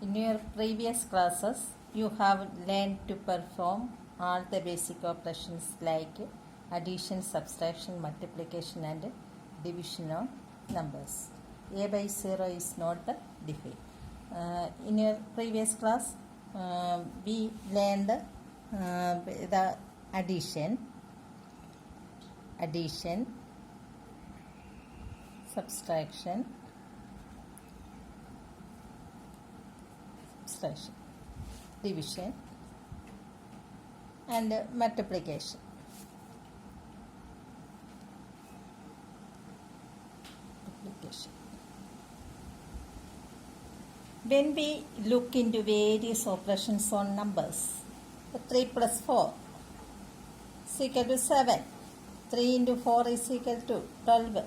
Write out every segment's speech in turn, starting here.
In your previous classes, you have learned to perform all the basic operations like addition, subtraction, multiplication and division of numbers. A by 0 is not the defined. In your previous class, we learned the addition, subtraction, division and multiplication. When we look into various operations on numbers, 3 plus 4 is equal to 7. 3 into 4 is equal to 12.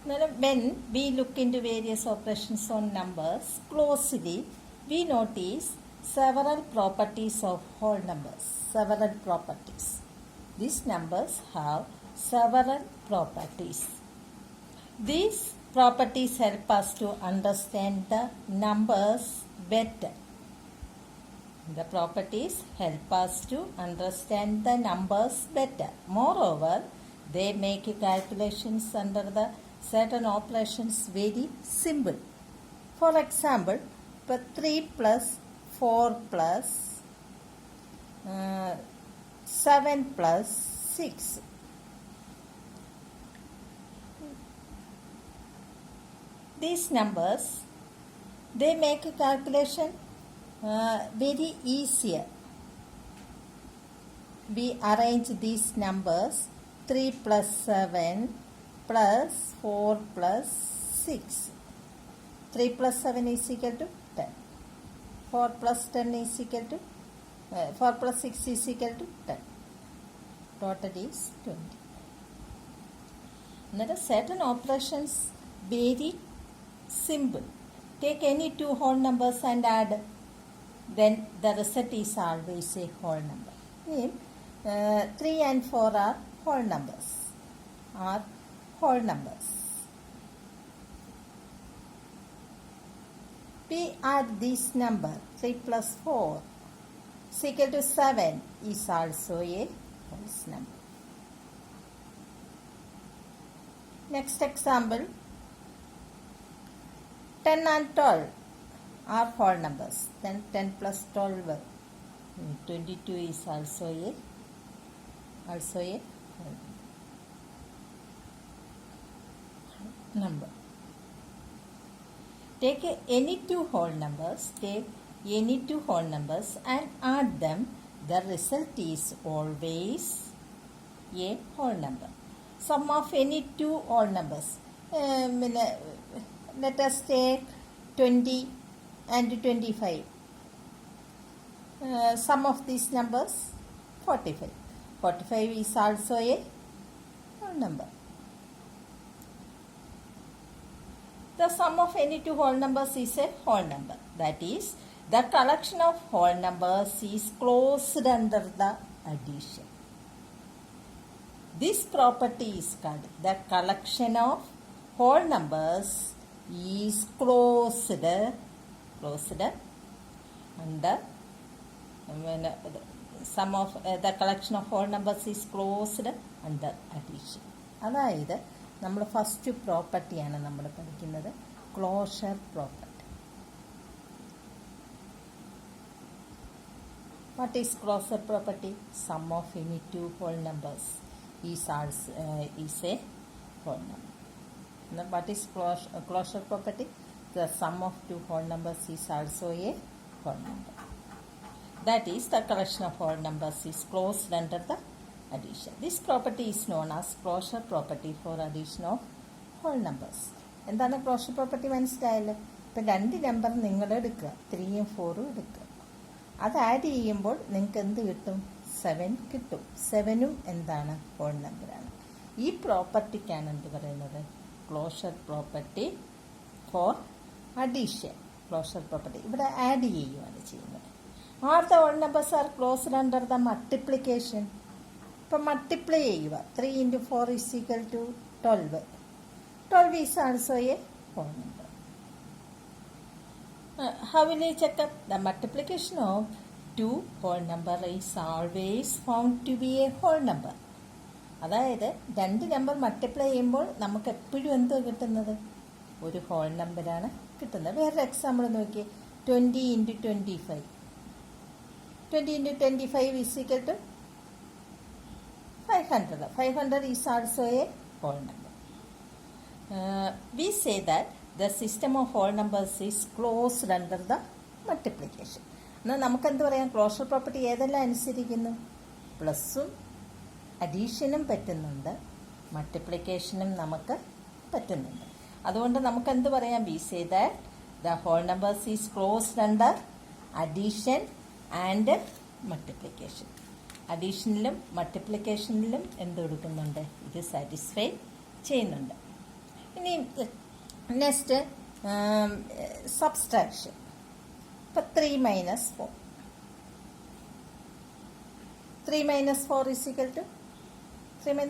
Now, when we look into various operations on numbers closely, we notice several properties of whole numbers. Several properties. These numbers have several properties. These properties help us to understand the numbers better. The properties help us to understand the numbers better. Moreover, they make calculations under the certain operations very simple. For example, 3 plus 4 plus 7 plus 6. These numbers, they make a calculation very easier. We arrange these numbers 3 plus 7 plus 4 plus 6. 3 plus 7 is equal to 10. 4 plus 10 is equal to 4 plus 6 is equal to 10. Total is 20. Now certain operations very simple. Take any two whole numbers and add. Then the result is always a whole number. 3 and 4 are whole numbers. We add this number 3 plus 4 is equal to 7 is also a whole number. Next example, 10 and 12 are whole numbers. Then 10 plus 12, 22 is also a whole number. Take any two whole numbers and add them. The result is always a whole number. Sum of any two whole numbers. Let us take 20 and 25. Sum of these numbers 45. 45 is also a whole number. The sum of any two whole numbers is a whole number. That is, the collection of whole numbers is closed under the addition. This property is called the collection of whole numbers is closed under sum of the collection of whole numbers is closed under addition. അതായത് നമ്മൾ first പ്രോപ്പർട്ടിയാണ് നമ്മൾ പഠിക്കുന്നത്, closure property. What is closure property? Sum of any two whole numbers is a whole number. Now, what is closure property? The sum of two whole numbers is also a whole number. That is, the collection of whole numbers is closed under the addition. This property is known as closure property for addition of whole numbers. എന്താണ് closure property മനസ്സിലായല്ലോ? ഇപ്പം രണ്ട് number നിങ്ങൾ എടുക്കുക, 3ഉം 4ഉം എടുക്കുക. അത് add ചെയ്യുമ്പോൾ നിങ്ങൾക്ക് എന്ത് കിട്ടും? 7 കിട്ടും. 7ഉം എന്താണ്? ഹോൾ നമ്പറാണ്. ഈ പ്രോപ്പർട്ടിക്കാണ് എന്ത് പറയുന്നത്? Closure property for addition. Closure property ഇവിടെ ആഡ് ചെയ്യുകയാണ് ചെയ്യുന്നത്. Are the whole numbers are closed under the multiplication. ഇപ്പം മൾട്ടിപ്ലൈ ചെയ്യുക. 3 into 4 is equal to 12. 12 is also a whole number. How will you check up? The multiplication of two whole number is always found to be a whole number. അതായത് രണ്ട് number multiply ചെയ്യുമ്പോൾ നമുക്ക് എപ്പോഴും എന്തോ കിട്ടുന്നത്, ഒരു whole നമ്പറാണ് കിട്ടുന്നത്. വേറൊരു എക്സാമ്പിൾ നോക്കിയേ, 20 × 25. 20 × 25 is equal to 500. 500 is also a whole number. We say that the system of whole numbers is closed under the multiplication. എന്നാൽ നമുക്കെന്ത് പറയാം, ക്ലോഷർ പ്രോപ്പർട്ടി ഏതെല്ലാം അനുസരിക്കുന്നു? പ്ലസും അഡീഷനും പറ്റുന്നുണ്ട്, മൾട്ടിപ്ലിക്കേഷനും നമുക്ക് പറ്റുന്നുണ്ട്. അതുകൊണ്ട് നമുക്കെന്ത് പറയാം, we say that the whole numbers is closed under addition and multiplication. അഡീഷനിലും മൾട്ടിപ്ലിക്കേഷനിലും എന്ത് കൊടുക്കുന്നുണ്ട്, ഇത് സാറ്റിസ്ഫൈ ചെയ്യുന്നുണ്ട്. ഇനി നെക്സ്റ്റ് സബ്സ്ട്രാക്ഷൻ. ഇപ്പം 3 - 4. 3 - 4 is equal to -1.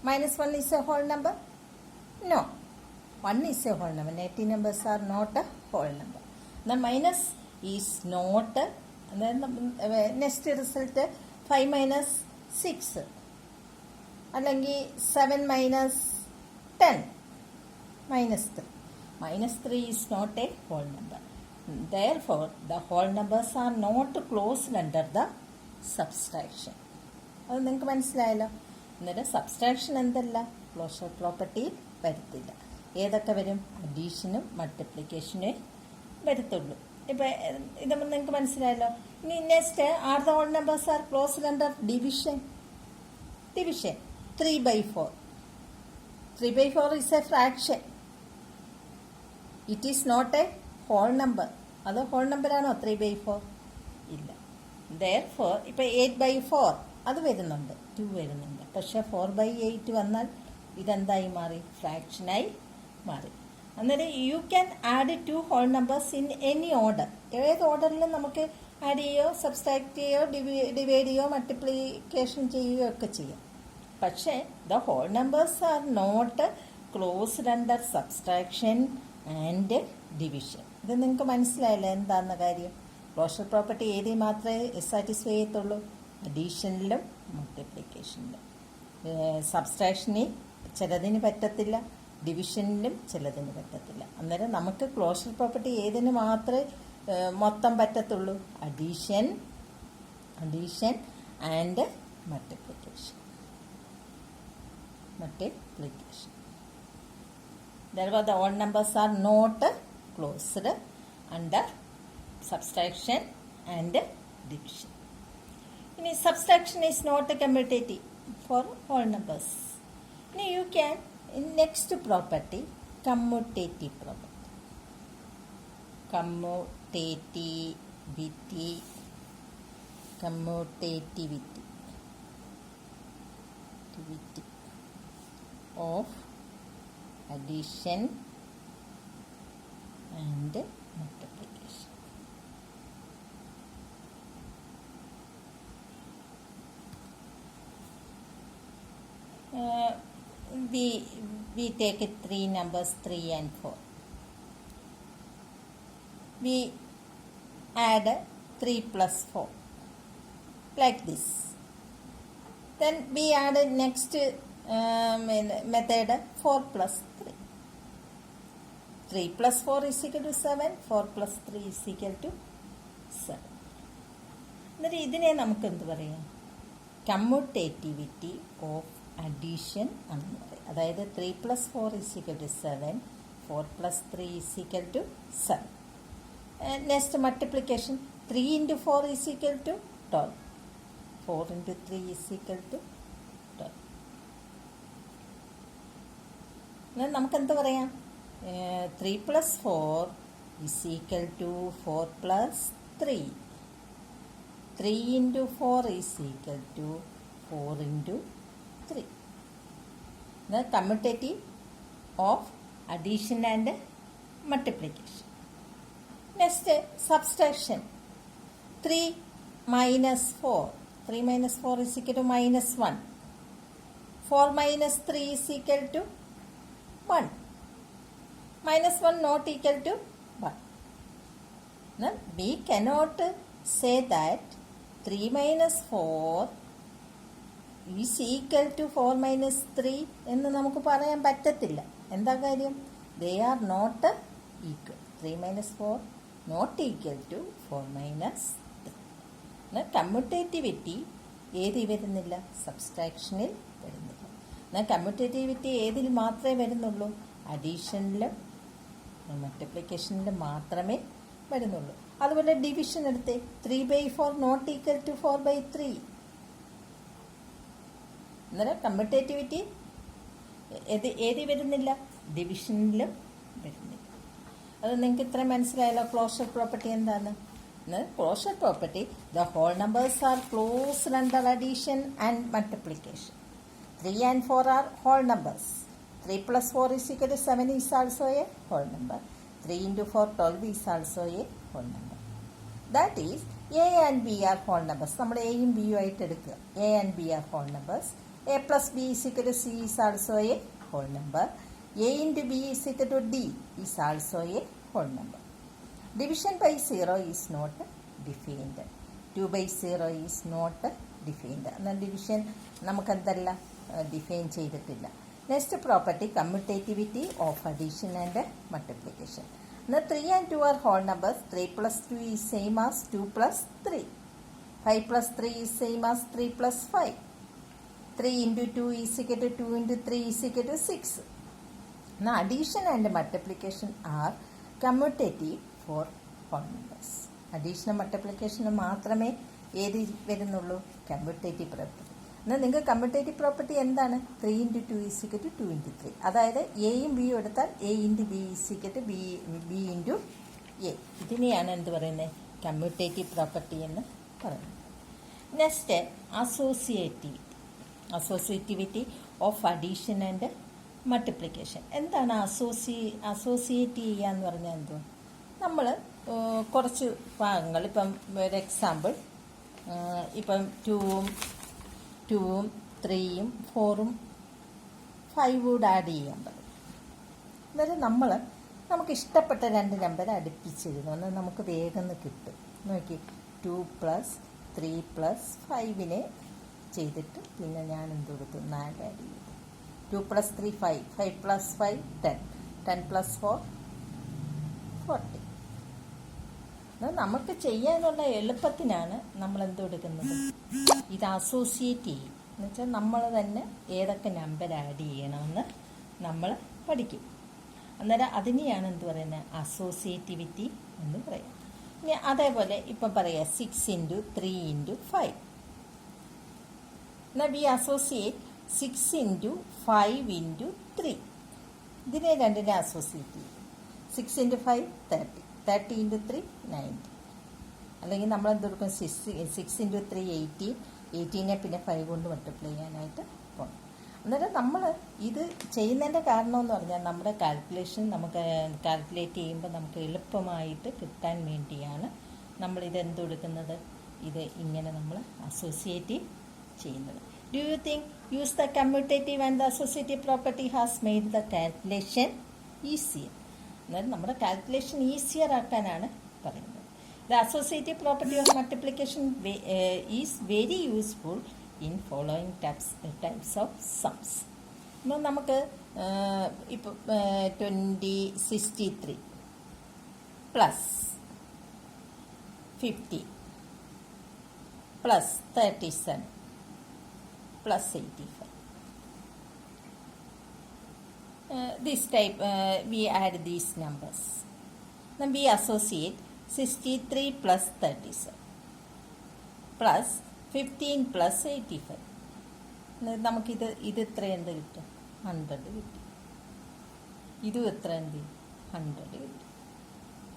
-1 is a whole number? No. 1 is a whole number. Negative numbers are not a whole number. The minus is not. And then the next result 5 - 6. അല്ലെങ്കിൽ 7 - 10 -3. -3 is not a whole number. Therefore, the whole numbers are not closed under the subtraction. അത് നിങ്ങൾക്ക് മനസ്സിലായല്ലോ. എന്നിട്ട് subtraction എന്തല്ല, closure property വരത്തില്ല. ഏതൊക്കെ വരും, അഡീഷനും മൾട്ടിപ്ലിക്കേഷനേ വരത്തുള്ളൂ. ഇപ്പം ഇത് നിങ്ങൾക്ക് മനസ്സിലായല്ലോ. ഇനി next, are the whole numbers are closed under division. 3/4. 3/4 is a fraction. It is not a whole number. അത് ഹോൾ നമ്പർ ആണോ 3/4? ഇല്ല. Therefore, ഇപ്പം 8/4 അത് വരുന്നുണ്ട്, 2 വരുന്നുണ്ട്. പക്ഷെ 4/8 വന്നാൽ ഇതെന്തായി മാറി, ഫ്രാക്ഷനായി മാറി. അന്നേരം you can add 2 whole numbers in any order. ഏത് ഓർഡറിലും നമുക്ക് ആഡ് ചെയ്യുകയോ സബ്സ്ട്രാക്ട് ചെയ്യുകയോ ഡിവൈഡ് ചെയ്യുകയോ മൾട്ടിപ്ലിക്കേഷൻ ചെയ്യുകയോ ഒക്കെ ചെയ്യാം. പക്ഷേ the whole numbers are not closed under subtraction and division. ഇത് നിങ്ങൾക്ക് മനസ്സിലായല്ലോ എന്താണെന്ന കാര്യം. ക്ലോഷർ പ്രോപ്പർട്ടി ഏതിൽ മാത്രമേ സാറ്റിസ്ഫൈ ചെയ്യത്തുള്ളൂ, അഡീഷനിലും മൾട്ടിപ്ലിക്കേഷനിലും. സബ്സ്ട്രാക്ഷനിൽ ചിലതിന് പറ്റത്തില്ല, ഡിവിഷനിലും ചിലതിന് പറ്റത്തില്ല. അന്നേരം നമുക്ക് ക്ലോഷർ പ്രോപ്പർട്ടി ഏതിന് മാത്രമേ മൊത്തം പറ്റത്തുള്ളൂ, addition and multiplication. Therefore, the odd numbers are not closed under subtraction and division. Subtraction is not commutative for whole numbers. Now you can, in next property, commutative property. Commutativity of addition and multiplication. We take 3 numbers, 3 and 4. We add 3 plus 4 like this. Then we add next method 4 plus 3. 3 plus 4 is equal to 7. 4 plus 3 is equal to 7. എന്നിട്ട് ഇതിനെ നമുക്ക് എന്ത് പറയാം, commutativity of addition എന്ന് പറയും. അതായത് 3 plus 4 is equal to 7. 4 plus 3 is equal to 7. Next multiplication, 3 into 4 is equal to 12. 4 into 3 is equal to 12. നമുക്കെന്ത് പറയാം, 3 plus 4 is equal to 4 plus 3. 3 into 4 is equal to 4 into 3. The commutative of addition and multiplication. Next, subtraction. 3 minus 4. 3 minus 4 is equal to minus 1. 4 minus 3 is equal to 1. minus 1 not equal to 1. Now, we cannot say that 3 minus 4 is equal to 4 minus 3 എന്ന് നമുക്ക് പറയാൻ പറ്റത്തില്ല. എന്താ കാര്യം? They are not equal. 3 minus 4 not equal to 4 minus 3. Commutativity ഏതിൽ വരുന്നില്ല? സബ്സ്ട്രാക്ഷനിൽ വരുന്നില്ല. എന്നാൽ കമ്മ്യൂട്ടേറ്റിവിറ്റി ഏതിൽ മാത്രമേ വരുന്നുള്ളൂ? അഡീഷനിലും മൾട്ടിപ്ലിക്കേഷനിലും മാത്രമേ വരുന്നുള്ളൂ. അതുപോലെ ഡിവിഷൻ എടുത്തേ. 3/4 നോട്ട് ഈക്വൽ ടു 4/3. അന്നേരം കമ്മ്യൂട്ടേറ്റിവിറ്റി ഏതി വരുന്നില്ല? ഡിവിഷനിലും വരുന്നില്ല. അത് നിങ്ങൾക്ക് ഇത്ര മനസ്സിലായല്ലോ. ക്ലോഷർ പ്രോപ്പർട്ടി എന്താണ്? Closure property, the whole numbers are closed under addition and multiplication. 3 and 4 are whole numbers. 3 plus 4 is equal to 7 is also a whole number. 3 into 4, 12 is also a whole number. That is, A and B are whole numbers. നമ്മൾ എയും ബിയും ആയിട്ട് എടുക്കുക. A and B are whole numbers. A plus B is equal to C is also a whole number. A into B is equal to D is also a whole number. Division by 0 is not defined. 2/0 is not defined. എന്നാൽ division നമുക്കെന്തല്ല define ചെയ്തിട്ടില്ല. Next property, commutativity of addition and multiplication. എന്നാൽ 3 and 2 are whole numbers. 3 plus 2 is same as 2 plus 3. 5 plus 3 is same as 3 plus 5. 3 into 2 is equal to 2 into 3 is equal to 6. Now addition and multiplication are commutative for whole numbers. Addition multiplication മാത്രമേ ഏത് വരുന്നുള്ളൂ? Commutative property. എന്നാൽ നിങ്ങൾക്ക് commutative property എന്താണ്? 3 into 2 is equal to 2 into 3. അതായത് എയും ബിയും എടുത്താൽ A into B is equal to B into A. ഇതിനെയാണ് എന്ത് പറയുന്നത്? കമ്മ്യൂട്ടേറ്റീവ് പ്രോപ്പർട്ടി എന്ന് പറയുന്നത്. Next, associativity of addition and multiplication. എന്താണ് അസോസിയേറ്റ് ചെയ്യുക എന്ന് പറഞ്ഞാൽ എന്തോ? നമ്മൾ കുറച്ച് ഭാഗങ്ങൾ, ഇപ്പം ഒരു എക്സാമ്പിൾ, ഇപ്പം 2ഉം 3ഉം 4ഉം 5 കൂടെ ആഡ് ചെയ്യാൻ പറയും. അന്നേരം നമുക്ക് ഇഷ്ടപ്പെട്ട 2 നമ്പർ അടുപ്പിച്ചിരുന്നു. എന്നാൽ നമുക്ക് വേഗം കിട്ടും. നോക്കി, 2 + 3 + 5 ചെയ്തിട്ട് പിന്നെ ഞാൻ എന്ത് കൊടുത്തു? 4 ആഡ് ചെയ്തു. 2 + 3 5, 5 + 5 10, 10 + 4 40. നമുക്ക് ചെയ്യാനുള്ള എളുപ്പത്തിനാണ് നമ്മൾ എന്ത് കൊടുക്കുന്നത്? ഇത് അസോസിയേറ്റ് ചെയ്യും. എന്നുവെച്ചാൽ നമ്മൾ തന്നെ ഏതൊക്കെ നമ്പർ ആഡ് ചെയ്യണമെന്ന് നമ്മൾ പഠിക്കും. അന്നേരം അതിനെയാണ് എന്ത് പറയുന്നത്? അസോസിയേറ്റിവിറ്റി എന്ന് പറയാം. ഇനി അതേപോലെ ഇപ്പം പറയാം 6 into 3 into 5. എന്നാൽ വി അസോസിയേറ്റ് 6 into 5 into 3. ഇതിനെ രണ്ടിനെ അസോസിയേറ്റ് ചെയ്യും. 6 into 5 30, 30 into 3 90. അല്ലെങ്കിൽ നമ്മൾ എന്ത് കൊടുക്കും? 6 into 3 18, 18നെ പിന്നെ 5 കൊണ്ട് മൾട്ടിപ്ലൈ ചെയ്യാനായിട്ട് പോകണം. അന്നേരം നമ്മൾ ഇത് ചെയ്യുന്നതിൻ്റെ കാരണം എന്ന് പറഞ്ഞാൽ നമ്മുടെ കാൽക്കുലേഷൻ നമുക്ക് കാൽക്കുലേറ്റ് ചെയ്യുമ്പോൾ നമുക്ക് എളുപ്പമായിട്ട് കിട്ടാൻ വേണ്ടിയാണ് നമ്മളിത് എന്ത് കൊടുക്കുന്നത്? ഇത് ഇങ്ങനെ നമ്മൾ അസോസിയേറ്റ് ചെയ്യുന്നത്. Do you think use the commutative and the associative property has made the calculation easier? എന്നാൽ നമ്മുടെ കാൽക്കുലേഷൻ ഈസിയർ ആക്കാനാണ് പറയുന്നത്. The associative property of multiplication is very useful in following types of sums. അപ്പോൾ നമുക്ക് ഇപ്പോൾ 63 + 50 + 37 + 85. This type we add these numbers. Then we associate 63 + 37 + 15 + 85. നമുക്കിത് എത്ര എന്ത് കിട്ടും? 100 കിട്ടും. ഇതും എത്ര എന്ത്? 100 കിട്ടും.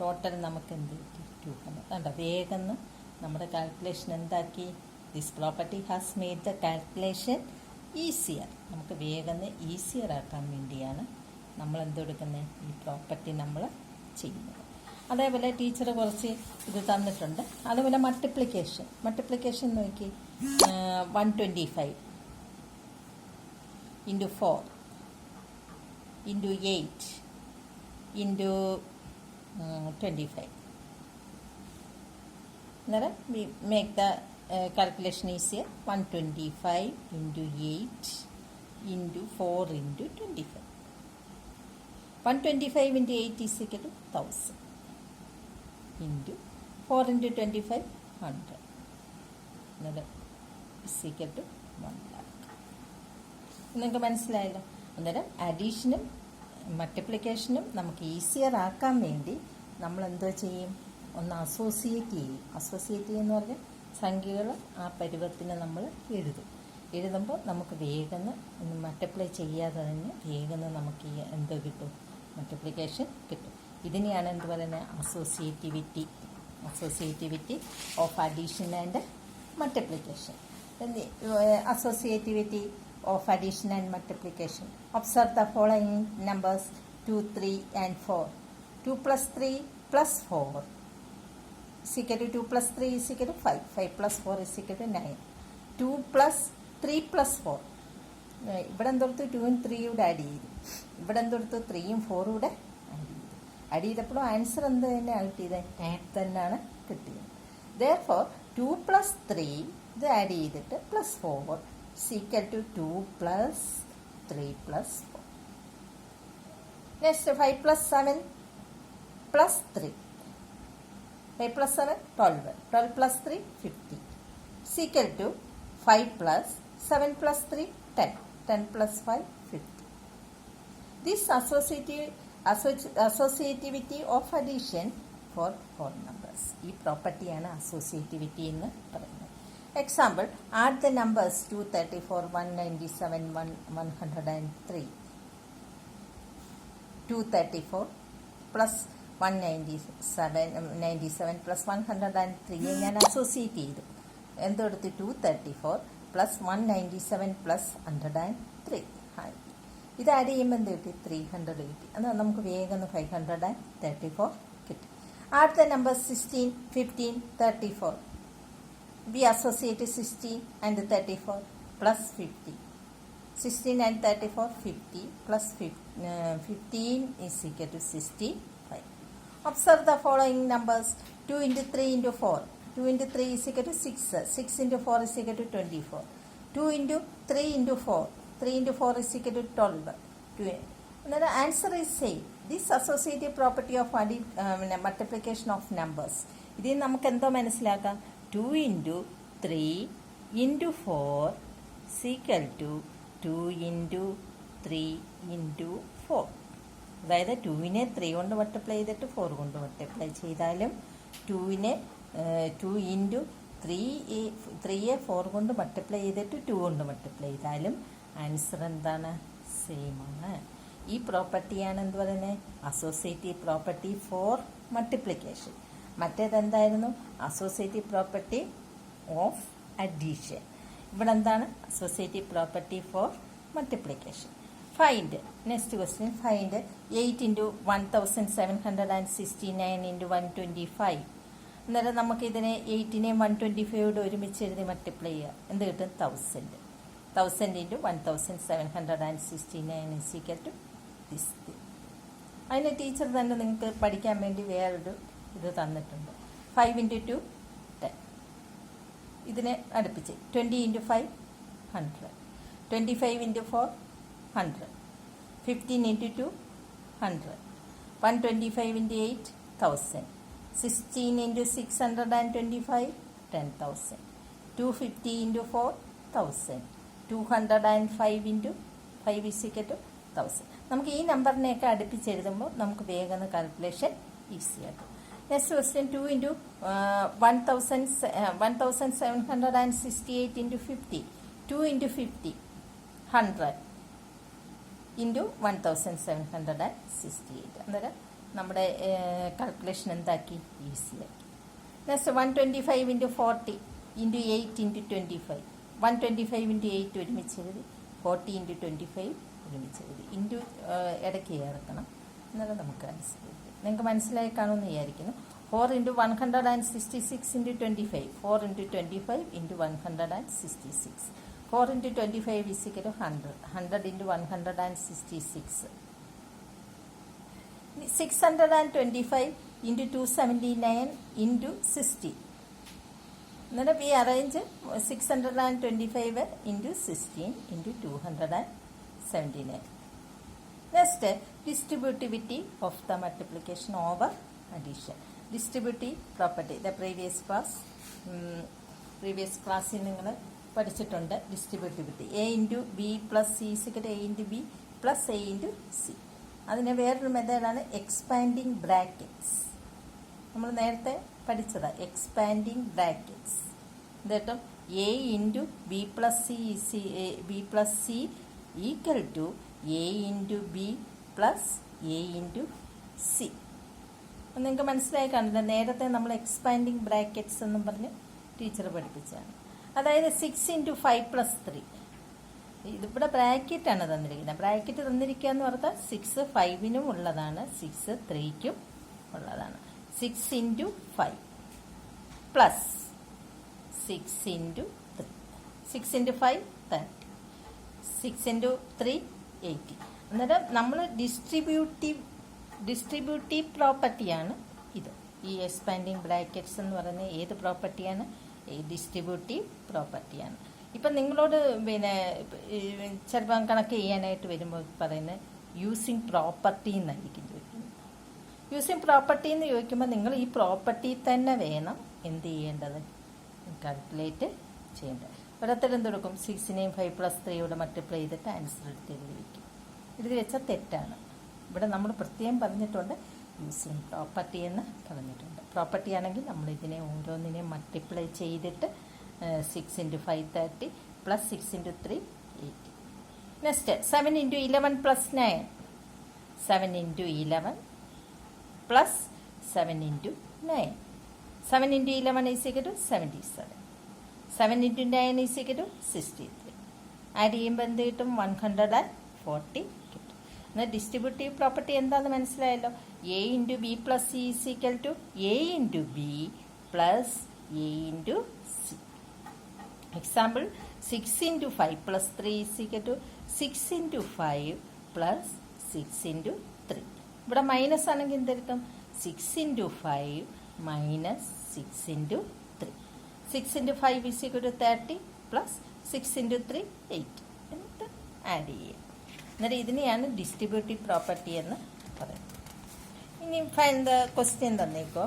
ടോട്ടൽ നമുക്ക് എന്ത് കിട്ടി? 200. കണ്ടോ, വേഗം നമ്മുടെ കാൽക്കുലേഷൻ എന്താക്കി? This property has made the calculation easier. നമുക്ക് വേഗം ഈസിയർ ആക്കാൻ വേണ്ടിയാണ് നമ്മൾ എന്തെടുക്കുന്നത്? ഈ പ്രോപ്പർട്ടി നമ്മൾ ചെയ്യുന്നത്. അതേപോലെ ടീച്ചർ കുറച്ച് ഇത് തന്നിട്ടുണ്ട്. അതേപോലെ മൾട്ടിപ്ലിക്കേഷൻ നോക്കി, 125 × 4 × 8 into 25. Now we make the calculation easier. 125 into 8 into 4 into 25. 125 into 8 is equal to 1000 into 4 into 25 100. Now is equal to 1 lakh. നിങ്ങൾക്ക് മനസ്സിലായല്ലോ. അന്നേരം അഡീഷനും മൾട്ടിപ്ലിക്കേഷനും നമുക്ക് ഈസിയർ ആക്കാൻ വേണ്ടി നമ്മൾ എന്തോ ചെയ്യും, ഒന്ന് അസോസിയേറ്റ് ചെയ്യും. അസോസിയേറ്റ് ചെയ്യുന്ന പറഞ്ഞാൽ സംഖ്യകൾ ആ പരുവത്തിന് നമ്മൾ എഴുതുമ്പോൾ നമുക്ക് വേഗം മൾട്ടിപ്ലൈ ചെയ്യാതെ തന്നെ വേഗം നമുക്ക് എന്തോ കിട്ടും, മൾട്ടിപ്ലിക്കേഷൻ കിട്ടും. ഇതിനെയാണ് എന്ത് പറയുന്നത്, associativity of addition and multiplication. Associativity of addition and multiplication. Observe the following numbers 2, 3 and 4. 2 plus 3 plus 4 is equal to 2 plus 3 is equal to 5. 5 plus 4 is equal to 9. 2 plus 3 plus 4. ഇവിടെ എന്തെടുത്ത് 2 ഉം 3 കൂടെ add ചെയ്തു. ഇവിടെ എന്തെടുത്ത് 3 ഉം 4 കൂടെ add ചെയ്തപ്പോഴും answer എന്ത് തന്നെയാണ് കിട്ടിയത്, 9 തന്നെയാണ് കിട്ടിയത്. Therefore 2 plus 3 ഇത് ആഡ് ചെയ്തിട്ട് plus 4 is equal to 2 plus 3 plus 4. Next 5 plus 7 plus 3. 5 plus 7 12. 12 plus 3 50 is equal to 5 plus 7 plus 3 10. 10 plus 5 50. This associativity of addition for whole numbers. ഈ പ്രോപ്പർട്ടിയാണ് അസോസിയേറ്റിവിറ്റി എന്ന് പറയുന്നത്. Example, add the numbers 234, 197, 103. 234 plus 197 plus 103 ഞാൻ associate ചെയ്തു. എന്തെടുത്ത് 234 plus 197 plus 103. ഇത് add ചെയ്യുമ്പോൾ എന്ത് കിട്ടി, 300 കിട്ടി. എന്നാൽ നമുക്ക് വേഗം 534 കിട്ടി. Add the numbers 16, 15, 34. We associate 16 and 34 plus 50. 16 and 34, 50 plus 15 is equal to 65. Observe the following numbers 2 into 3 into 4. 2 into 3 is equal to 6. 6 into 4 is equal to 24. 2 into 3 into 4. 3 into 4 is equal to 12. The answer is same. This associative property of multiplication of numbers. ഇതിൽ നമുക്ക് എന്തോ മനസ്സിലാക്കാം, 2 into 3 into 4 is equal to 2 into 3 into 4. അതായത് 2നെ 3 കൊണ്ട് multiply ചെയ്തിട്ട് 4 കൊണ്ട് multiply ചെയ്താലും 2നെ 2 into 3യെ 4 കൊണ്ട് മൾട്ടിപ്ലൈ ചെയ്തിട്ട് 2 കൊണ്ട് മൾട്ടിപ്ലൈ ചെയ്താലും ആൻസർ എന്താണ്, സെയിം ആണ്. ഈ പ്രോപ്പർട്ടിയാണ് എന്ത് പറയുന്നത്, അസോസിയേറ്റീവ് പ്രോപ്പർട്ടി ഫോർ മൾട്ടിപ്ലിക്കേഷൻ. മറ്റേതെന്തായിരുന്നു, അസോസിയേറ്റീവ് പ്രോപ്പർട്ടി ഓഫ് അഡീഷൻ. ഇവിടെ എന്താണ്, associative property for multiplication. Find, next question, find 8 into 1769 into 125. അന്നേരം നമുക്കിതിനെ 8നെയും 125 ഒരുമിച്ച് എഴുതി മൾട്ടിപ്ലൈ ചെയ്യുക. എന്ത് കിട്ടും, 1000. 1000 into 1769 is equal to this thing. അതിന് ടീച്ചർ തന്നെ നിങ്ങൾക്ക് പഠിക്കാൻ വേണ്ടി വേറൊരു ഇത് തന്നിട്ടുണ്ട്. 5 into 2 10. ഇതിനെ അടുപ്പിച്ച് 20 into 5 100. 25 into 4 100. 15 into 2 100. 125 into 8 1000. 16 into 625 10,000. 250 into 4 1000. 205 into 5 is equal to 1000. നമുക്ക് ഈ നമ്പറിനെയൊക്കെ അടുപ്പിച്ചെഴുതുമ്പോൾ നമുക്ക് വേഗം കാൽക്കുലേഷൻ ഈസി ആക്കും. Next question, 2 into 1768 into 50. 2 into 50 100 into 1768. അന്നേരം നമ്മുടെ കാൽക്കുലേഷൻ എന്താക്കി, ഈസി ആക്കി. Next 125 into 40 into 8 into 25. 125 into 8 ഒരുമിച്ച് എഴുതി, 40 into 25 ഒരുമിച്ച് എഴുതി, ഇൻറ്റു ഇടയ്ക്ക് ചേർക്കണം. എന്നാലും നമുക്ക് മനസ്സിലായി, നിങ്ങൾക്ക് മനസ്സിലായി കാണുമെന്ന് വിചാരിക്കുന്നു. 4 into 166 into 25. 4 into 25 into 166. 4 into 25 is equal to 100. 100 into 166. 625 into 279 into 60. Then we arrange 625 into 16 into 279. Next, distributivity of the multiplication over addition. Distributive property. The previous class നിങ്ങൾ പഠിച്ചിട്ടുണ്ട് distributivity. A into B plus C is equal to A into B plus A into C. അതിന് വേറൊരു മെത്തേഡാണ് expanding brackets. നമ്മൾ നേരത്തെ പഠിച്ചതാണ് expanding brackets. എന്നിട്ടും a into b plus c equal to a into b plus a into c. നിങ്ങൾക്ക് മനസ്സിലായി കാണില്ല, നേരത്തെ നമ്മൾ എക്സ്പാൻഡിങ് ബ്രാക്കറ്റ്സ് എന്നും പറഞ്ഞ് ടീച്ചർ പഠിപ്പിച്ചതാണ്. അതായത് 6 into 5 plus 3. ഇതിവിടെ ബ്രാക്കറ്റാണ് തന്നിരിക്കുന്നത്. ബ്രാക്കറ്റ് തന്നിരിക്കുക എന്ന് പറഞ്ഞാൽ 6 5-നും ഉള്ളതാണ്, 6 3-ക്കും ഉള്ളതാണ്. 6 into 5 plus 6 into 3. 6 into 5 30. 6 into 3 80. അന്നേരം നമ്മൾ ഡിസ്ട്രിബ്യൂട്ടീവ് പ്രോപ്പർട്ടിയാണ് ഇത്. ഈ എക്സ്പാൻഡിങ് ബ്രാക്കറ്റ്സ് എന്ന് പറയുന്നത് ഏത് പ്രോപ്പർട്ടിയാണ്? ഡിസ്ട്രിബ്യൂട്ടീവ് പ്രോപ്പർട്ടിയാണ്. ഇപ്പം നിങ്ങളോട് ചിലപ്പം കണക്ക് ചെയ്യാനായിട്ട് വരുമ്പോൾ പറയുന്നത് യൂസിങ് പ്രോപ്പർട്ടി എന്നായിരിക്കും ചോദിക്കുന്നത്. യൂസിങ് പ്രോപ്പർട്ടി എന്ന് ചോദിക്കുമ്പോൾ നിങ്ങൾ ഈ പ്രോപ്പർട്ടി തന്നെ വേണം എന്ത് ചെയ്യേണ്ടത്, കാൽക്കുലേറ്റ് ചെയ്യേണ്ടത്. ഓരോരുത്തർ എന്ത് കൊടുക്കും? 6-നെയും 5 plus 3 മൾട്ടിപ്ലൈ ചെയ്തിട്ട് ആൻസർ എടുത്ത് എഴുതി വയ്ക്കും. എഴുതി വെച്ചാൽ തെറ്റാണ്. ഇവിടെ നമ്മൾ പ്രത്യേകം പറഞ്ഞിട്ടുണ്ട് യൂസിങ് പ്രോപ്പർട്ടി എന്ന് പറഞ്ഞിട്ടുണ്ട്. പ്രോപ്പർട്ടി ആണെങ്കിൽ നമ്മൾ ഇതിനെ ഓരോന്നിനെയും മൾട്ടിപ്ലൈ ചെയ്തിട്ട് 6 into 5 30 plus 6 into 3 80. Next 7 into 11 plus 9. 7 into 11 plus 7 into 9. 7 into 11 is equal to 77. 7 into 9 is equal to 63. Add ചെയ്യുമ്പോൾ എന്ത് കിട്ടും? 140 കിട്ടും. എന്നാൽ ഡിസ്ട്രിബ്യൂട്ടീവ് പ്രോപ്പർട്ടി എന്താണെന്ന് മനസ്സിലായല്ലോ. A into b plus c is equal to a into b plus a into c. Example 6 into 5 plus 3 is equal to 6 into 5 plus 6 into 3. ഇവിടെ minus ആണെങ്കിൽ എന്തെടുക്കും? 6 into 5 minus 6 into 3. 6 into 5 is equal to 30 plus 6 into 3 8. എന്നിട്ട് add ചെയ്യുക. എന്നിട്ട് ഇതിനെയാണ് distributive property എന്ന് പറയുന്നത്. ഇനി find the question തന്നേക്കോ.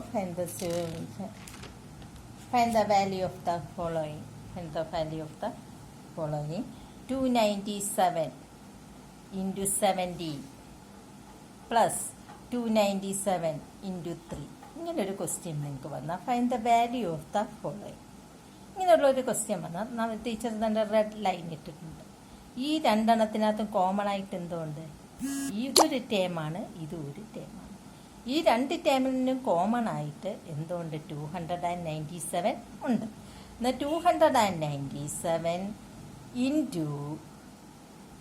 Find the value of the following. And the value of the following: 297 into 70 plus 297 into 3. ഇങ്ങനൊരു ക്വസ്റ്റ്യൻ നിങ്ങൾക്ക് വന്നാൽ find the value of the following. ഇങ്ങനെയുള്ളൊരു ക്വസ്റ്റ്യൻ വന്നാൽ ടീച്ചർ തന്നെ റെഡ് ലൈൻ ഇട്ടിട്ടുണ്ട്. ഈ രണ്ടെണ്ണത്തിനകത്തും കോമൺ ആയിട്ട് എന്തുകൊണ്ട്? ഇതൊരു ടേമാണ്, ഇതും ഒരു ടേമാണ്. ഈ രണ്ട് ടേമിനും കോമൺ ആയിട്ട് എന്തുകൊണ്ട്? 297 ഉണ്ട്. 297 into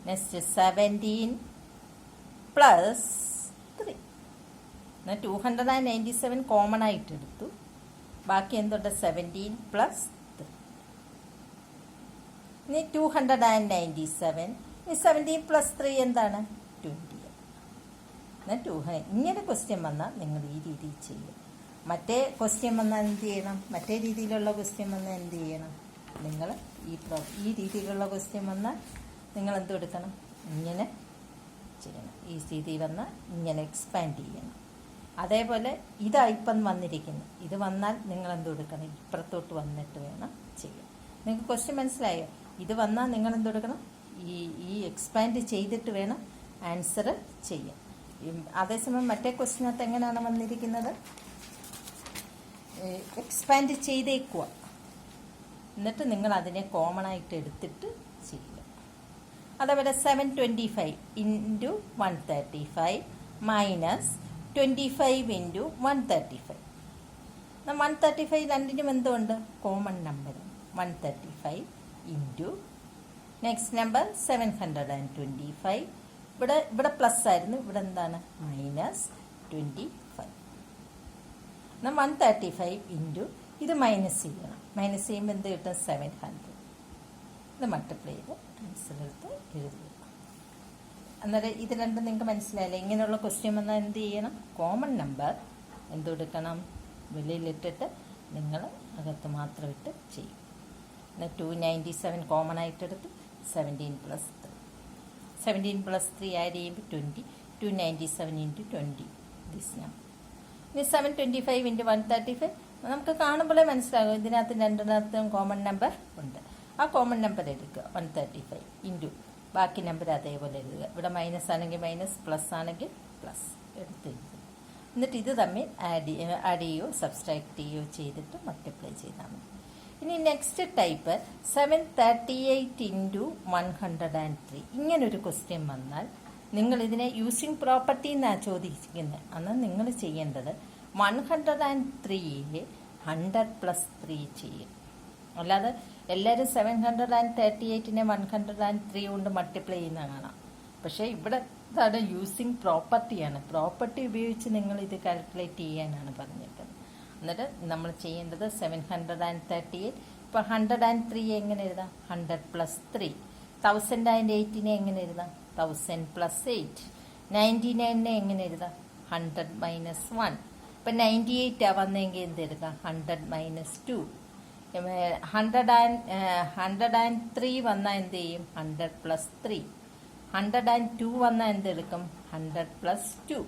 next 17 plus 3. 297 കോമൺ ആയിട്ട് എടുത്തു. ബാക്കി എന്തുണ്ട്? 17 plus 3. ഇനി 297 17 plus 3 എന്താണ്? 20. ഇങ്ങനെ ക്വസ്റ്റ്യൻ വന്നാൽ നിങ്ങൾ ഈ രീതിയിൽ ചെയ്യും. മറ്റേ ക്വസ്റ്റ്യൻ വന്നാൽ എന്ത് ചെയ്യണം? മറ്റേ രീതിയിലുള്ള ക്വസ്റ്റ്യൻ വന്നാൽ എന്ത് ചെയ്യണം? നിങ്ങൾ ഈ രീതിയിലുള്ള ക്വസ്റ്റ്യൻ വന്നാൽ നിങ്ങൾ എന്ത് എടുക്കണം? ഇങ്ങനെ ചെയ്യണം. ഈ രീതി വന്നാൽ ഇങ്ങനെ എക്സ്പാൻഡ് ചെയ്യണം. അതേപോലെ ഇതായിപ്പം വന്നിരിക്കുന്നു. ഇത് വന്നാൽ നിങ്ങൾ എന്ത് കൊടുക്കണം? ഇപ്പുറത്തോട്ട് വന്നിട്ട് വേണം ചെയ്യാൻ. നിങ്ങൾക്ക് ക്വസ്റ്റ്യൻ മനസ്സിലായോ? ഇത് വന്നാൽ നിങ്ങൾ എന്ത് കൊടുക്കണം? ഈ എക്സ്പാൻഡ് ചെയ്തിട്ട് വേണം ആൻസർ ചെയ്യാൻ. അതേസമയം മറ്റേ ക്വസ്റ്റ്യനകത്ത് എങ്ങനെയാണ് വന്നിരിക്കുന്നത്? എക്സ്പാൻഡ് ചെയ്തേക്കുക. എന്നിട്ട് നിങ്ങൾ അതിനെ കോമൺ ആയിട്ട് എടുത്തിട്ട് ചെയ്യുക. അതേപോലെ 725 into 135 മൈനസ് 25 into 135. 135 രണ്ടിനും എന്തുകൊണ്ട്? Common number. 135 into next number 725. ഇവിടെ പ്ലസ് ആയിരുന്നു, ഇവിടെ എന്താണ്? മൈനസ് 25. 135 ഇൻറ്റു ഇത് മൈനസ് ചെയ്യണം. മൈനസ് ചെയ്യുമ്പോൾ എന്ത് കിട്ടും? 700. ഇത് മൾട്ടിപ്ലൈ ചെയ്ത് ആൻസർ എടുത്ത് എഴുതുക. അന്നേരം ഇത് രണ്ടും നിങ്ങൾക്ക് മനസ്സിലായില്ലേ? ഇങ്ങനെയുള്ള ക്വസ്റ്റ്യൻ വന്നാൽ എന്ത് ചെയ്യണം? Common number എന്തെടുക്കണം? വെളിയിലിട്ടിട്ട് നിങ്ങൾ അകത്ത് മാത്രം ഇട്ട് ചെയ്യും. എന്നാൽ 297 കോമൺ ആയിട്ടെടുത്ത് 17 + 3. 17 + 3 ആഡ് ചെയ്യുമ്പോൾ 20. 297 × 20 ദിസ് നമ്പർ. ഇനി 725 × 135 നമുക്ക് കാണുമ്പോഴേ മനസ്സിലാകും ഇതിനകത്ത് രണ്ടിനകത്തും കോമൺ നമ്പർ ഉണ്ട്. ആ കോമൺ നമ്പർ എടുക്കുക 135 ഇൻറ്റു ബാക്കി നമ്പർ അതേപോലെ എഴുതുക. ഇവിടെ മൈനസ് ആണെങ്കിൽ മൈനസ്, പ്ലസ് ആണെങ്കിൽ പ്ലസ് എടുത്ത് എഴുതുക. എന്നിട്ട് ഇത് തമ്മിൽ ആഡ് ചെയ്യുകയോ സബ്സ്ട്രാക്ട് ചെയ്യുകയോ ചെയ്തിട്ട് മൾട്ടിപ്ലൈ ചെയ്താൽ മതി. ഇനി നെക്സ്റ്റ് ടൈപ്പ് 738 × 103. ഇങ്ങനൊരു ക്വസ്റ്റ്യൻ വന്നാൽ നിങ്ങൾ ഇതിനെ യൂസിങ് പ്രോപ്പർട്ടി എന്നാണ് ചോദിക്കുന്നത്. അന്ന് നിങ്ങൾ ചെയ്യേണ്ടത് 103യെ 100 + 3 ചെയ്യും. അല്ലാതെ എല്ലാവരും 738നെ 103 കൊണ്ട് മൾട്ടിപ്ലൈ ചെയ്യുന്ന കാണാം. പക്ഷേ ഇവിടെ ഇതാണ് യൂസിങ് പ്രോപ്പർട്ടിയാണ്. പ്രോപ്പർട്ടി ഉപയോഗിച്ച് നിങ്ങൾ ഇത് കാൽക്കുലേറ്റ് ചെയ്യാനാണ് പറഞ്ഞിട്ടുള്ളത്. എന്നിട്ട് നമ്മൾ ചെയ്യേണ്ടത് 738. ഇപ്പോൾ 103 എങ്ങനെ എഴുതാം? 100 + 3. 1008നെ എങ്ങനെ എഴുതാം? 1000 + 8. 99നെ എങ്ങനെ എഴുതാം? 100 - 1. ഇപ്പം 98 വന്നെങ്കിൽ എന്തെടുക്കാം? 100 - 2. 103 വന്നാൽ എന്ത് ചെയ്യും? 100 + 3. 102 വന്നാൽ എന്തെടുക്കും? 100 + 2.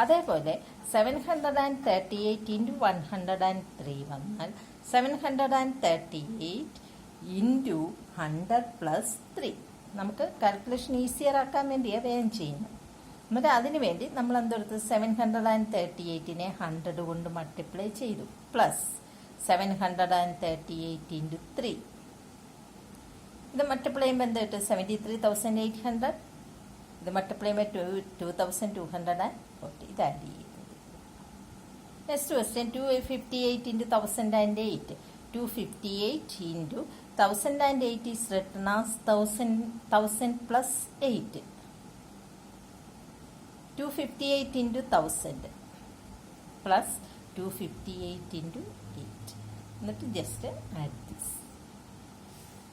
അതേപോലെ 738 × 103 വന്നാൽ 738 × 100 + 3. നമുക്ക് കാൽക്കുലേഷൻ ഈസിയർ ആക്കാൻ വേണ്ടിയാണ് വേഗം ചെയ്യുന്നത്. എന്നിട്ട് അതിന് വേണ്ടി നമ്മൾ എന്തെടുത്ത് 738നെ 100 കൊണ്ട് മൾട്ടിപ്ലൈ ചെയ്തു. പ്ലസ് 738 × 3. ഇത് മൾട്ടിപ്ലൈ ചെയ്യുമ്പോൾ എന്ത് കിട്ടും? 73,800. ഇത് മൾട്ടിപ്ലൈ ചെയ്യുമ്പോൾ 2,240. ഇത് ആഡ് ചെയ്തു. Next question 258 × 1008. 258 × 1008 is written as 1000 + 8. 258 × 1000 plus 258 × 8. എന്നിട്ട് just add this.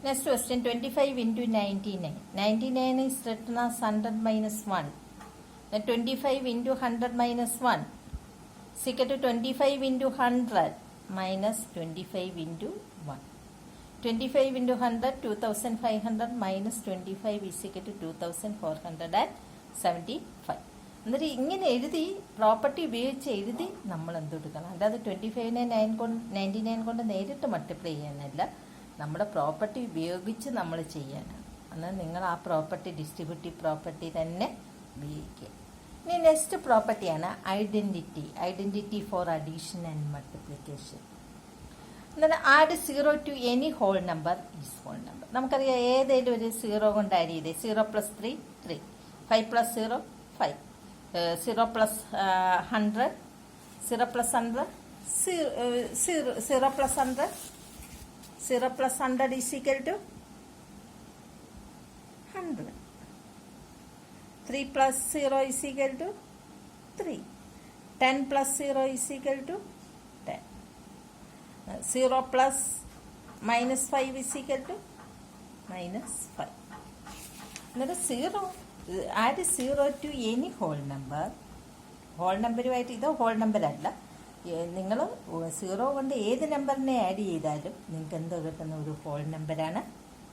Next question 25 × 99. 99 is written as 100 - 1. 25 × 100 - 1 is equal to 25 × 100 minus 25 × 1. 25 × 100 2500 minus 25 is equal to 2475. എന്നിട്ട് ഇങ്ങനെ എഴുതി പ്രോപ്പർട്ടി ഉപയോഗിച്ച് എഴുതി നമ്മൾ എന്തെടുക്കണം? അല്ലാതെ 25നെ 99 കൊണ്ട് നേരിട്ട് മൾട്ടിപ്ലൈ ചെയ്യാനല്ല, നമ്മുടെ പ്രോപ്പർട്ടി ഉപയോഗിച്ച് നമ്മൾ ചെയ്യാനാണ്. എന്നാൽ നിങ്ങൾ ആ പ്രോപ്പർട്ടി ഡിസ്ട്രിബ്യൂട്ടീവ് പ്രോപ്പർട്ടി തന്നെ ഉപയോഗിക്കുക. ഇനി നെക്സ്റ്റ് പ്രോപ്പർട്ടിയാണ് identity for addition and multiplication. എന്നാൽ add 0 to any whole number is whole number. നമുക്കറിയാം ഏതെങ്കിലും ഒരു 0 കൊണ്ട് ആഡ് ചെയ്തേ. 0 + 3 3, 5 + 0 5, 0 + 100 0 + 100 0 + 100 0 + 100 is equal to 100. 3 + 0 is equal to 3. 10 + 0 is equal to 10. 0 plus -5 is equal to -5. എന്നിട്ട് 0 add 0 to any whole number. Whole നമ്പറുമായിട്ട് ഇത് whole number അല്ല. നിങ്ങൾ 0 കൊണ്ട് ഏത് നമ്പറിനെ ആഡ് ചെയ്താലും നിങ്ങൾക്ക് എന്തോ കിട്ടുന്ന ഒരു ഹോൾ നമ്പറാണ്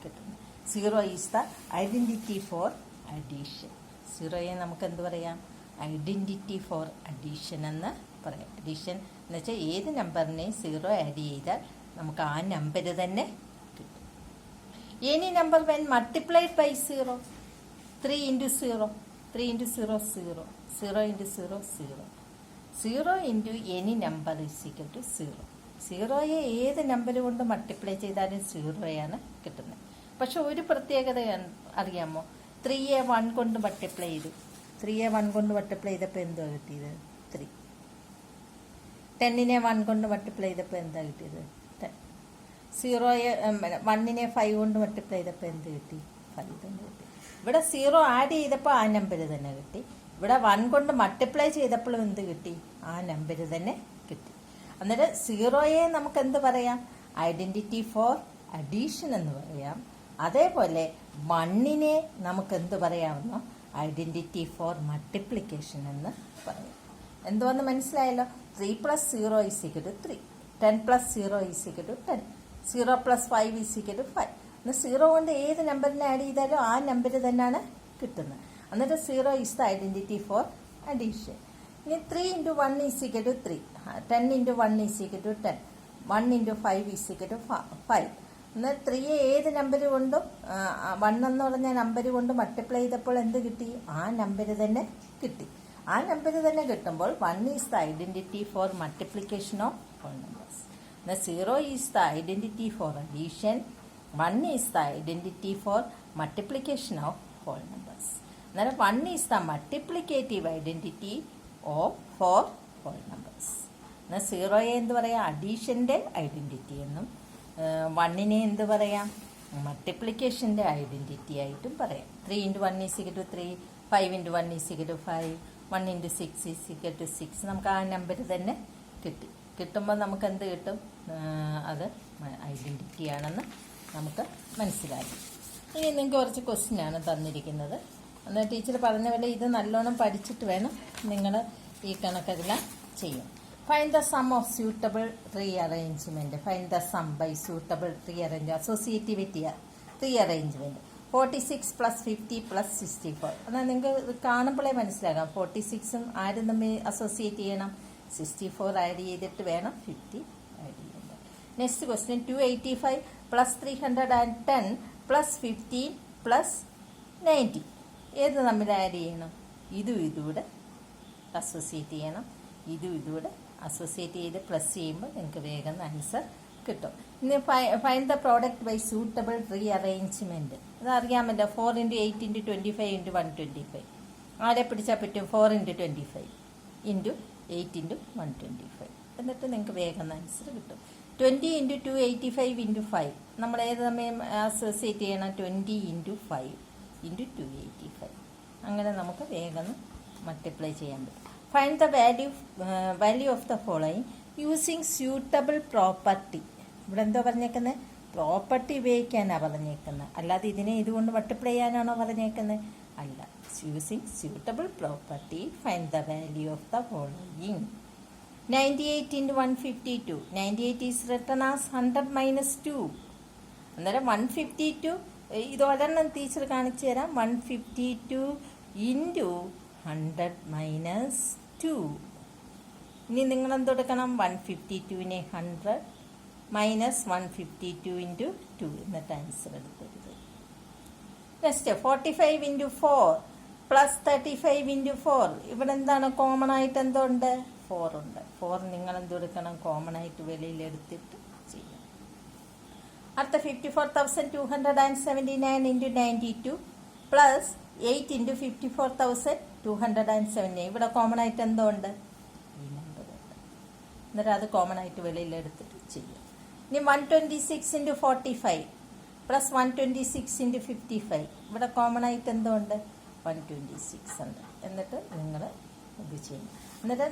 കിട്ടുന്നത്. 0 is the identity for addition. 0യെ നമുക്ക് എന്ത് പറയാം? ഐഡൻറ്റിറ്റി ഫോർ അഡീഷൻ എന്ന് പറയാം. അഡീഷൻ എന്ന് വെച്ചാൽ ഏത് നമ്പറിനെ 0 ആഡ് ചെയ്താൽ നമുക്ക് ആ നമ്പർ തന്നെ കിട്ടും. Any number when multiplied by 0. 3 × 0 3 × 0 0 0 × 0 0 0 × any number is equal to 0. 0യെ ഏത് നമ്പർ കൊണ്ട് മൾട്ടിപ്ലൈ ചെയ്താലും 0യാണ് കിട്ടുന്നത്. പക്ഷെ ഒരു പ്രത്യേകത അറിയാമോ? 3യെ 1 കൊണ്ട് മൾട്ടിപ്ലൈ ചെയ്തു. 3യെ 1 കൊണ്ട് മൾട്ടിപ്ലൈ ചെയ്തപ്പോൾ എന്തോ കിട്ടിയത്? 3. 10നെ 1 കൊണ്ട് മൾട്ടിപ്ലൈ ചെയ്തപ്പോൾ എന്താ കിട്ടിയത്? 10. 0യെ 1നെ 5 കൊണ്ട് മൾട്ടിപ്ലൈ ചെയ്തപ്പോൾ എന്ത് കിട്ടി? 5 തന്നെ കിട്ടി. ഇവിടെ 0 ആഡ് ചെയ്തപ്പോൾ ആ നമ്പർ തന്നെ കിട്ടി. ഇവിടെ 1 കൊണ്ട് മൾട്ടിപ്ലൈ ചെയ്തപ്പോഴും എന്ത് കിട്ടി? ആ നമ്പർ തന്നെ കിട്ടി. അന്നേരം 0യെ നമുക്ക് എന്ത് പറയാം? ഐഡൻറ്റിറ്റി ഫോർ അഡീഷൻ എന്ന് പറയാം. അതേപോലെ 1നെ നമുക്ക് എന്ത് പറയാമെന്നോ? ഐഡൻറ്റിറ്റി ഫോർ മൾട്ടിപ്ലിക്കേഷൻ എന്ന് പറയും. എന്തുവന്ന് മനസ്സിലായല്ലോ? 3 + 0 = 3, 10 + 0 = 10, 0 + 5 = 5. എന്നാൽ 0 കൊണ്ട് ഏത് നമ്പറിനെ ആഡ് ചെയ്താലും ആ നമ്പർ തന്നെയാണ് കിട്ടുന്നത്. എന്നിട്ട് 0 is the identity for addition. ഇനി 3 × 1 = 3, 10 × 1 = 10, 1 × 5 = 5. എന്നാൽ 3 ഏത് നമ്പർ കൊണ്ടും 1 എന്ന് പറഞ്ഞ നമ്പർ കൊണ്ട് മൾട്ടിപ്ലൈ ചെയ്തപ്പോൾ എന്ത് കിട്ടി? ആ നമ്പർ തന്നെ കിട്ടി. ആ നമ്പർ തന്നെ കിട്ടുമ്പോൾ 1 is the identity for multiplication of whole numbers. എന്നാൽ 0 is the identity for addition, 1 is the identity for multiplication of whole numbers. അന്നേരം 1 is the multiplicative identity for whole numbers. എന്നാൽ 0യെ എന്ത് പറയാം? അഡീഷൻ്റെ ഐഡൻറ്റിറ്റി എന്നും 1നെ എന്ത് പറയാം? മൾട്ടിപ്ലിക്കേഷൻ്റെ ഐഡൻറ്റിറ്റി ആയിട്ടും പറയാം. 3 × 1 = 3, 5 × 1 = 5, 1 × 6 = 6. നമുക്ക് ആ നമ്പർ തന്നെ കിട്ടുമ്പോൾ നമുക്ക് എന്ത് കിട്ടും? അത് ഐഡൻറ്റിറ്റി ആണെന്ന് നമുക്ക് മനസ്സിലായി. ഇനി നിങ്ങൾക്ക് കുറച്ച് ക്വസ്റ്റ്യനാണ് തന്നിരിക്കുന്നത്. എന്നാൽ ടീച്ചർ പറഞ്ഞ പോലെ ഇത് നല്ലോണം പഠിച്ചിട്ട് വേണം നിങ്ങൾ ഈ കണക്കെല്ലാം ചെയ്യാൻ. Find the sum of suitable rearrangement. Find the sum by suitable rearrangement. Associativity rearrangement. 46 + 50 + 64. എന്നാൽ നിങ്ങൾക്ക് കാണുമ്പോഴേ മനസ്സിലാകാം 46ഉം ആരും തമ്മിൽ അസോസിയേറ്റ് ചെയ്യണം. 64 ആഡ് ചെയ്തിട്ട് വേണം 50 ആഡ് ചെയ്യേണ്ടത്. Next question 285 + 310 + 15 + 90. ഏത് തമ്മിൽ ആഡ് ചെയ്യണം? ഇതുകൂടെ അസോസിയേറ്റ് ചെയ്യണം. ഇതുകൂടെ അസോസിയേറ്റ് ചെയ്ത് പ്ലസ് ചെയ്യുമ്പോൾ നിങ്ങൾക്ക് വേഗം ആൻസർ കിട്ടും. ഇനി find the product by suitable rearrangement. അതറിയാമല്ലോ. 4 × 8 × 25 × 125. ആരെ പിടിച്ചാൽ പറ്റും? 4 × 25 × 8 × 125. എന്നിട്ട് നിങ്ങൾക്ക് വേഗം ആൻസർ കിട്ടും. 20 × 285 × 5. നമ്മൾ ഏത് സമയം അസോസിയേറ്റ് ചെയ്യണം? 20 × 5 × 285. അങ്ങനെ നമുക്ക് വേഗം മൾട്ടിപ്ലൈ ചെയ്യാൻ പറ്റും. Find the value of the following using suitable property. ഇവിടെ എന്തോ പറഞ്ഞേക്കുന്നത്? പ്രോപ്പർട്ടി ഉപയോഗിക്കാനാണ് പറഞ്ഞേക്കുന്നത്. അല്ലാതെ ഇതിനെ ഇതുകൊണ്ട് മൾട്ടിപ്ലൈ ചെയ്യാനാണോ പറഞ്ഞേക്കുന്നത്? അല്ല. Using suitable property find the value of the following. 98 × 152. 98 is written as 100 - 2. അന്നേരം 152 ഇത് ഒരെണ്ണം ടീച്ചർ കാണിച്ചു തരാം. 152 × 100 - 2. ഇനി നിങ്ങൾ എന്തെടുക്കണം? 152നെ 100 - 152 × 2 എന്നിട്ട് ആൻസർ എടുത്തത്. നെക്സ്റ്റ് 45 × 4 + 35 × 4. ഇവിടെ എന്താണ് കോമൺ ആയിട്ട് എന്തോ ഉണ്ട്? 4 ഉണ്ട്. 4 നിങ്ങൾ എന്തെടുക്കണം? കോമൺ ആയിട്ട് വെളിയിൽ എടുത്തിട്ട് ചെയ്യാം. അടുത്ത 54,279 × 92 + 8 × 54,279. ഇവിടെ കോമൺ ആയിട്ട് എന്തോ ഉണ്ട്? ഈ നമ്പർ ഉണ്ട്. എന്നിട്ട് അത് കോമൺ ആയിട്ട് വെളിയിൽ എടുത്തിട്ട് ചെയ്യാം. ഇനി 126 × 45 + 126 × 55. ഇവിടെ കോമൺ ആയിട്ട് എന്തോ ഉണ്ട്? 126 ഉണ്ട്. എന്നിട്ട് നിങ്ങൾ ഇത് ചെയ്യും. എന്നിട്ട്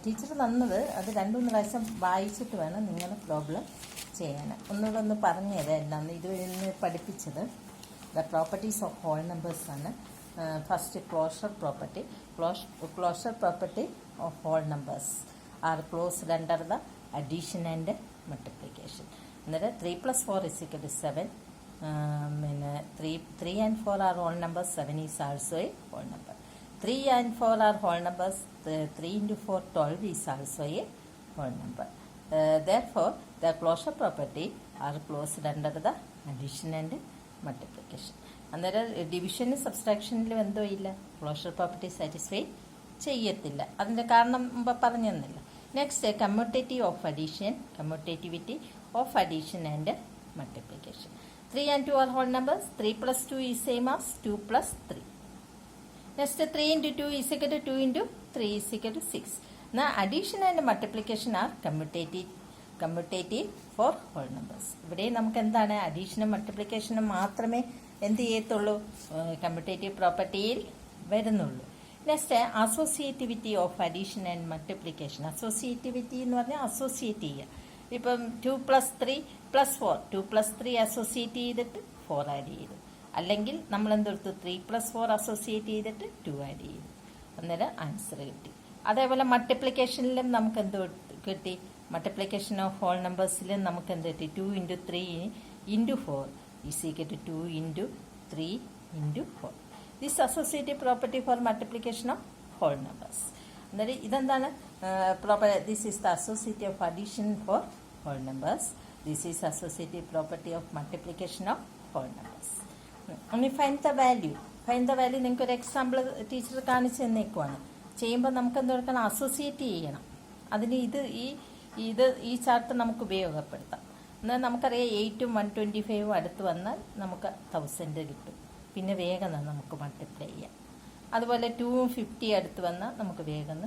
ടീച്ചർ തന്നത് അത് 2-3 പ്രാവശ്യം വായിച്ചിട്ട് വേണം നിങ്ങൾ പ്രോബ്ലം ചെയ്യാൻ. ഒന്നുകൂടെ ഒന്ന് പറഞ്ഞു തരാം എല്ലാം. ഇത് ഇന്ന് പഠിപ്പിച്ചത് the properties of whole numbers ആണ്. First closure property. Closure property of whole numbers are closed under the addition and multiplication. അന്നേരം 3 + 4 = 7. പിന്നെ 3 and 4 are whole numbers. 7 is also a whole number. 3 and 4 are whole numbers. 3 × 4 12 is also a whole number. Therefore, the closure property are closed under the addition and multiplication. അന്നേരം ഡിവിഷനും സബ്സ്ട്രാക്ഷനിലും എന്തോ ഇല്ല, closure property satisfy ചെയ്യത്തില്ല. അതിൻ്റെ കാരണം മുമ്പ് പറഞ്ഞു തന്നില്ല. Next commutative of addition, commutativity of addition and multiplication. 3 and 2 are whole numbers. 3 + 2 is same as 2 + 3. Next 3 × 2 is equal to 2 × 3 is equal to 6. Now addition and multiplication are commutative for whole numbers. ഇവിടെ നമുക്ക് എന്താണ്? അഡീഷനും മൾട്ടിപ്ലിക്കേഷനും മാത്രമേ എന്ത് ചെയ്യത്തുള്ളൂ? Commutative പ്രോപ്പർട്ടിയിൽ വരുന്നുള്ളൂ. Next associativity of addition and multiplication. Associativity എന്ന് പറഞ്ഞാൽ അസോസിയേറ്റ് ചെയ്യുക. ഇപ്പം 2 + 3 + 4, 2 + 3 അസോസിയേറ്റ് ചെയ്തിട്ട് 4 ആഡ് ചെയ്തു. അല്ലെങ്കിൽ നമ്മൾ എന്തെടുത്തു 3+4 അസോസിയേറ്റ് ചെയ്തിട്ട് 2 ആഡ് ചെയ്തു. അന്നേരം ആൻസർ കിട്ടി. അതേപോലെ മൾട്ടിപ്ലിക്കേഷനിലും നമുക്ക് എന്ത് കിട്ടി? മൾട്ടിപ്ലിക്കേഷൻ ഓഫ് ഹോൾ നമ്പേഴ്സിലും നമുക്ക് എന്ത് കിട്ടി? 2 × 3 × 4 is equal to 2 × 3 × 4. This associative property for multiplication of whole numbers. അന്നേരം ഇതെന്താണ് this is the associative of addition for whole numbers. This is associative property of multiplication of whole numbers. ഇനി find the value. Find the value നിങ്ങൾക്ക് ഒരു example teacher കാണിച്ച് തന്നേക്കുവാണ്. ചെയ്യുമ്പോൾ നമുക്ക് എന്ത് കൊടുക്കണം? അസോസിയേറ്റ് ചെയ്യണം. അതിന് ഈ ചാർട്ട് നമുക്ക് ഉപയോഗപ്പെടുത്താം. എന്നാൽ നമുക്കറിയാം 8ഉം 125ഉം അടുത്ത് വന്നാൽ നമുക്ക് 1000 കിട്ടും. പിന്നെ വേഗം നമുക്ക് മൾട്ടിപ്ലൈ ചെയ്യാം. അതുപോലെ 2ഉം 50 അടുത്ത് വന്നാൽ നമുക്ക് വേഗം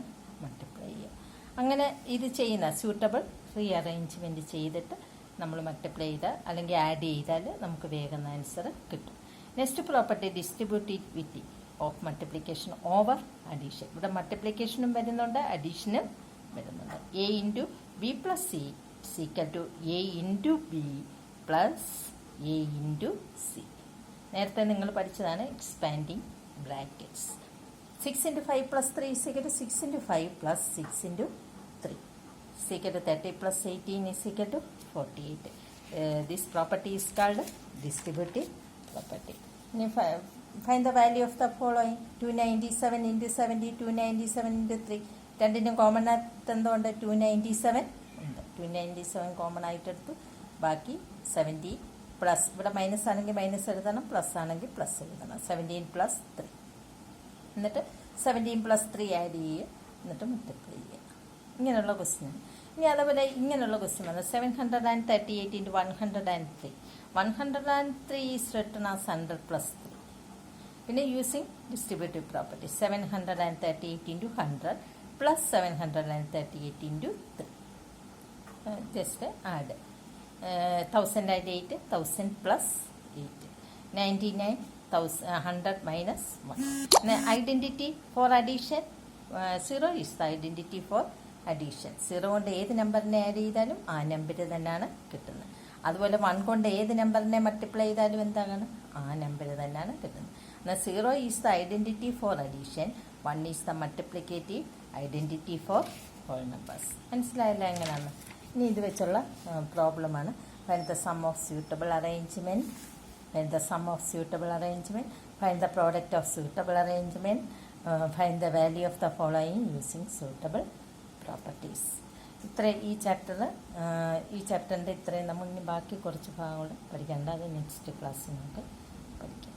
മൾട്ടിപ്ലൈ ചെയ്യാം. അങ്ങനെ ഇത് ചെയ്യുന്ന സ്യൂട്ടബിൾ റീ അറേഞ്ച്മെൻറ്റ് ചെയ്തിട്ട് നമ്മൾ മൾട്ടിപ്ലൈ ചെയ്താൽ അല്ലെങ്കിൽ ആഡ് ചെയ്താൽ നമുക്ക് വേഗം ആൻസർ കിട്ടും. Next property distributivity of multiplication over addition. ഇവിടെ മൾട്ടിപ്ലിക്കേഷനും വരുന്നുണ്ട്, അഡീഷനും വരുന്നുണ്ട്. A × B + C = A × B + A × C. നേരത്തെ നിങ്ങൾ പഠിച്ചതാണ് expanding brackets. 6 × 5 + 3 = 6 × 5 + 6 × 3 = 30 + 18 = 48. This property is called distributive property. Find the value of the following. 297 × 70, 297 × 3. രണ്ടിനും കോമൺ ആയിട്ട് എന്തുകൊണ്ട്? 297 ഉണ്ട്. 297 കോമൺ ആയിട്ട് എടുത്തു. ബാക്കി 70 പ്ലസ്, ഇവിടെ മൈനസ് ആണെങ്കിൽ മൈനസ് എഴുതണം, പ്ലസ് ആണെങ്കിൽ പ്ലസ് എഴുതണം. 17 + 3. എന്നിട്ട് 17 + 3 ആഡ് ചെയ്യുക, എന്നിട്ട് മൾട്ടിപ്ലൈ ചെയ്യുക. ഇങ്ങനെയുള്ള ക്വസ്റ്റ്യൻ. ഇനി അതേപോലെ ഇങ്ങനെയുള്ള ക്വസ്റ്റ്യൻ ആണ് 738 × 103. 103 ഈസ് റിട്ടൺ ആസ് 100 + 3. പിന്നെ using distributive property 738 × 100 + 738 × 3. Just add 1000 + 8 1000 + 8 99 100 - 1. Identity for addition 0 is the identity for addition. 0 കൊണ്ട് ഏത് നമ്പറിനെ ആഡ് ചെയ്താലും ആ നമ്പർ തന്നെയാണ് കിട്ടുന്നത്. അതുപോലെ 1 കൊണ്ട് ഏത് നമ്പറിനെ മൾട്ടിപ്ലൈ ചെയ്താലും എന്താണ്? ആ നമ്പർ തന്നെയാണ് കിട്ടുന്നത്. എന്നാൽ 0 is the identity for addition, 1 is the multiplicative identity for whole numbers. മനസ്സിലായില്ല എങ്ങനെയാണ്? ഇനി ഇത് വെച്ചുള്ള പ്രോബ്ലമാണ്. Find the sum of suitable arrangement. Find the sum of suitable arrangement. Find the product of suitable arrangement. Find the value of the following using suitable properties. ഈ ചാപ്റ്ററിൻ്റെ ഇത്രയും നമ്മൾ ഇനി ബാക്കി കുറച്ച് ഭാഗങ്ങൾ പഠിക്കേണ്ട. അത് നെക്സ്റ്റ് ക്ലാസ്സിൽ നമുക്ക് പഠിക്കാം.